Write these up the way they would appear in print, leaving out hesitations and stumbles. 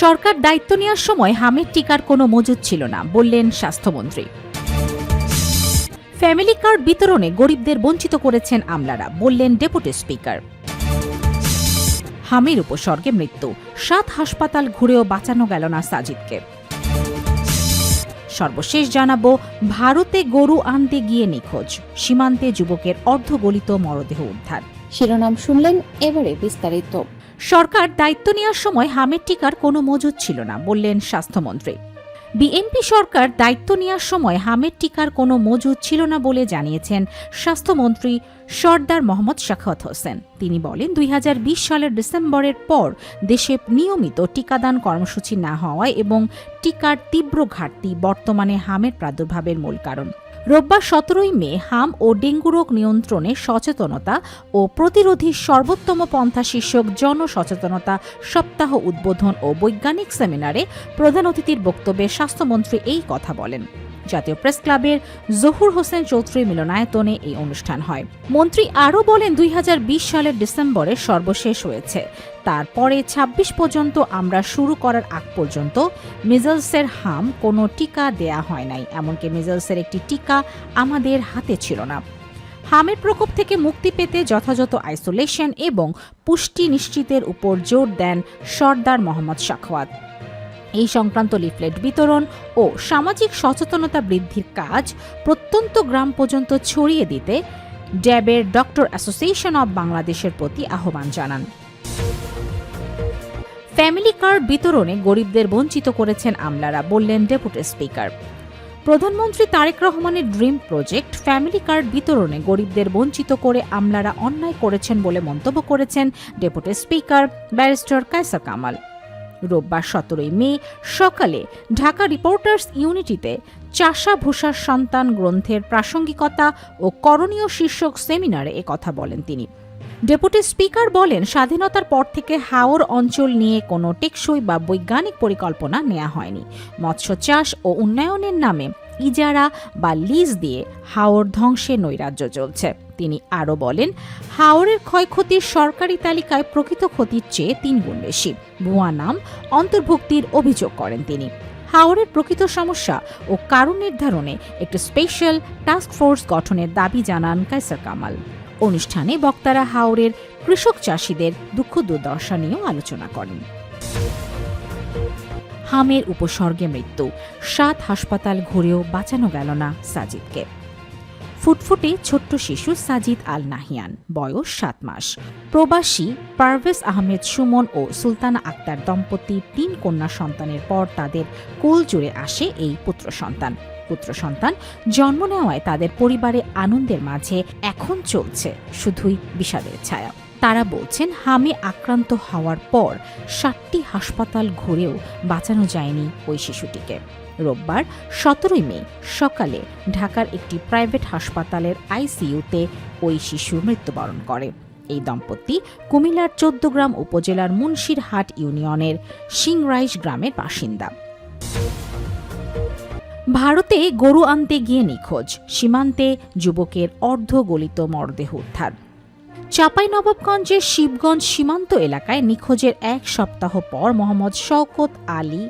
সরকার দায়িত্ব নেওয়ার সময় হামের টিকার কোনো মজুদ ছিল না, বললেন স্বাস্থ্যমন্ত্রী। ফ্যামিলি কার্ড বিতরণে গরিবদের বঞ্চিত করেছেন আমলারা, বললেন ডেপুটি স্পিকার। হামের উপসর্গে মৃত্যু, 7 হাসপাতাল ঘুরেও বাঁচানো গেল না সাজিদকে। সর্বশেষ জানাবো, ভারতে গরু আনতে গিয়ে নিখোঁজ, সীমান্তে যুবকের অর্ধগলিত মরদেহ উদ্ধার। শিরোনাম শুনলেন, এবারে বিস্তারিত। সরকার দায়িত্ব নেওয়ার সময় হামের টিকার কোনো মজুদ ছিল না, বললেন স্বাস্থ্যমন্ত্রী। বিএনপি সরকার দায়িত্ব নেওয়ার সময় হামের টিকার কোনো মজুদ ছিল না বলে জানিয়েছেন স্বাস্থ্যমন্ত্রী সরদার মোহাম্মদ সাখাওয়াত হোসেন। তিনি বলেন, 2020 সালের ডিসেম্বরের পর দেশে নিয়মিত টিকাদান কর্মসূচি না হওয়ায় এবং টিকার তীব্র ঘাটতি বর্তমানে হামের প্রাদুর্ভাবের মূল কারণ। রোববার 17 মে হাম ও ডেঙ্গু রোগ নিয়ন্ত্রণে সচেতনতা ও প্রতিরোধী সর্বোত্তম পন্থা শীর্ষক জনসচেতনতা সপ্তাহ উদ্বোধন ও বৈজ্ঞানিক সেমিনারে প্রধান অতিথির বক্তব্যে স্বাস্থ্যমন্ত্রী এই কথা বলেন। জাতীয় প্রেস ক্লাবের জহুর হোসেন চৌধুরী মিলনায়তনে এই অনুষ্ঠান হয়। মন্ত্রী আরও বলেন, 2020 সালের ডিসেম্বরে সর্বশেষ হয়েছে। তারপরে 26 পর্যন্ত আমরা শুরু করার আগ পর্যন্ত মিজলসের হাম কোনো টিকা দেয়া হয় নাই, এমনকি মিজলসের একটি টিকা আমাদের হাতে ছিল না। হামের প্রকোপ থেকে মুক্তি পেতে যথাযথ আইসোলেশন এবং পুষ্টি নিশ্চিতের উপর জোর দেন সরদার মোহাম্মদ সাখাওয়াত। এই সংক্রান্ত লিফলেট বিতরণ ও সামাজিক সচেতনতা বৃদ্ধির কাজ প্রত্যন্ত গ্রাম পর্যন্ত ছড়িয়ে দিতে ড্যাবের ডক্টর অ্যাসোসিয়েশন অব বাংলাদেশের প্রতি আহ্বান জানান। ফ্যামিলি কার্ড বিতরণে গরিবদের বঞ্চিত করেছেন আমলারা, বললেন ডেপুটি স্পিকার। প্রধানমন্ত্রী তারেক রহমানের ড্রিম প্রজেক্ট ফ্যামিলি কার্ড বিতরণে গরিবদের বঞ্চিত করে আমলারা অন্যায় করেছেন বলে মন্তব্য করেছেন deputy speaker barrister Kayser Kamal. রোববার 17 মে সকালে ঢাকা রিপোর্টার্স ইউনিটিতে চাষা ভূষার সন্তান গ্রন্থের প্রাসঙ্গিকতা ও করণীয় শীর্ষক সেমিনারে একথা বলেন তিনি। ডেপুটি স্পিকার বলেন, স্বাধীনতার পর থেকে হাওর অঞ্চল নিয়ে কোনো টেকসই বা বৈজ্ঞানিক পরিকল্পনা নেওয়া হয়নি। মৎস্য চাষ ও উন্নয়নের নামে ইজারা বা লিজ দিয়ে হাওর ধ্বংসের নৈরাজ্য চলছে। তিনি আরও বলেন, হাওরের ক্ষয়ক্ষতির সরকারি তালিকায় প্রকৃত ক্ষতির চেয়ে 3 গুণ বেশি। ভুয়া নাম অন্তর্ভুক্তির অভিযোগ করেন তিনি। হাওরের প্রকৃত সমস্যা ও কারণ নির্ধারণে একটি স্পেশাল টাস্ক ফোর্স গঠনের দাবি জানান কায়সার কামাল। অনুষ্ঠানে বক্তারা হাওরের কৃষক চাষীদের দুঃখ দুর্দশা নিয়েও আলোচনা করেন। হামের উপসর্গে মৃত্যু, 7 হাসপাতাল ঘুরেও বাঁচানো গেল না সাজিদকে। ফুটফুটে ছোট্ট শিশু সাজিদ আল নাহিয়ান, বয়স 7 মাস। প্রবাসী পারভেজ আহমেদ সুমন ও সুলতানা আক্তার দম্পতির 3 কন্যা সন্তানের পর তাদের কোল জুড়ে আসে এই পুত্র সন্তান জন্ম নেওয়ায় তাদের পরিবারে আনন্দের মাঝে এখন চলছে শুধুই বিষাদের ছায়া। তারা বলছেন, হামে আক্রান্ত হওয়ার পর 7টি হাসপাতাল ঘুরেও বাঁচানো যায়নি ওই শিশুটিকে। রোববার 17 মে সকালে ঢাকার একটি প্রাইভেট হাসপাতালের আইসিইউতে ওই শিশু মৃত্যুবরণ করে। এই দম্পতি কুমিল্লার 14গ্রাম উপজেলার মুন্সিরহাট ইউনিয়নের সিংরাইশ গ্রামের বাসিন্দা। ভারতে গরু আনতে গিয়ে নিখোঁজ, সীমান্তে যুবকের অর্ধগলিত মরদেহ উদ্ধার। চাঁপাইনবাবগঞ্জের শিবগঞ্জ সীমান্ত এলাকায় নিখোঁজের 1 সপ্তাহ পর মোহাম্মদ শওকত আলী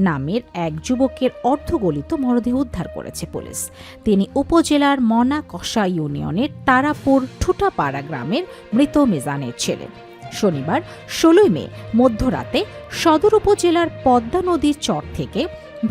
নামের এক যুবকের অর্ধগলিত মরদেহ উদ্ধার করেছে পুলিশ। তিনি উপজেলার মনাকষা ইউনিয়নের তারাপুর ঠুটাপাড়া গ্রামের মৃত মিজানের ছেলে। শনিবার 16 মে মধ্যরাতে সদর উপজেলার পদ্মা নদীর চর থেকে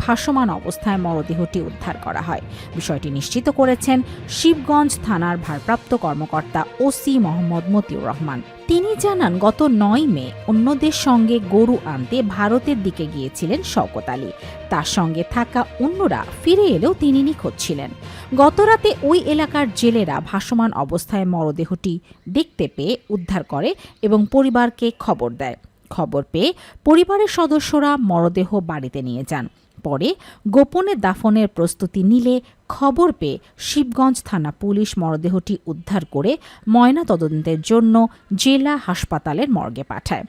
ভাসমান অবস্থায় মরদেহটি উদ্ধার করা হয়। বিষয়টি নিশ্চিত করেছেন শিবগঞ্জ থানার ভারপ্রাপ্ত কর্মকর্তা ওসি মোহাম্মদ মতিউর রহমান। তিনি জানান, গত 9 মে অন্যদের সঙ্গে গরু আনতে ভারতের দিকে গিয়েছিলেন শওকত আলী। তার সঙ্গে থাকা অন্যরা ফিরে এলেও তিনি নিখোঁজ ছিলেন। গতরাতে ওই এলাকার জেলেরা ভাসমান অবস্থায় মরদেহটি দেখতে পেয়ে উদ্ধার করে এবং পরিবারকে খবর দেয়। খবর পেয়ে পরিবারের সদস্যরা মরদেহ বাড়িতে নিয়ে যান। পরে গোপনে দাফনের প্রস্তুতি নিলে খবর পেয়ে শিবগঞ্জ থানা পুলিশ মরদেহটি উদ্ধার করে ময়নাতদন্তের জন্য জেলা হাসপাতালের মর্গে পাঠায়।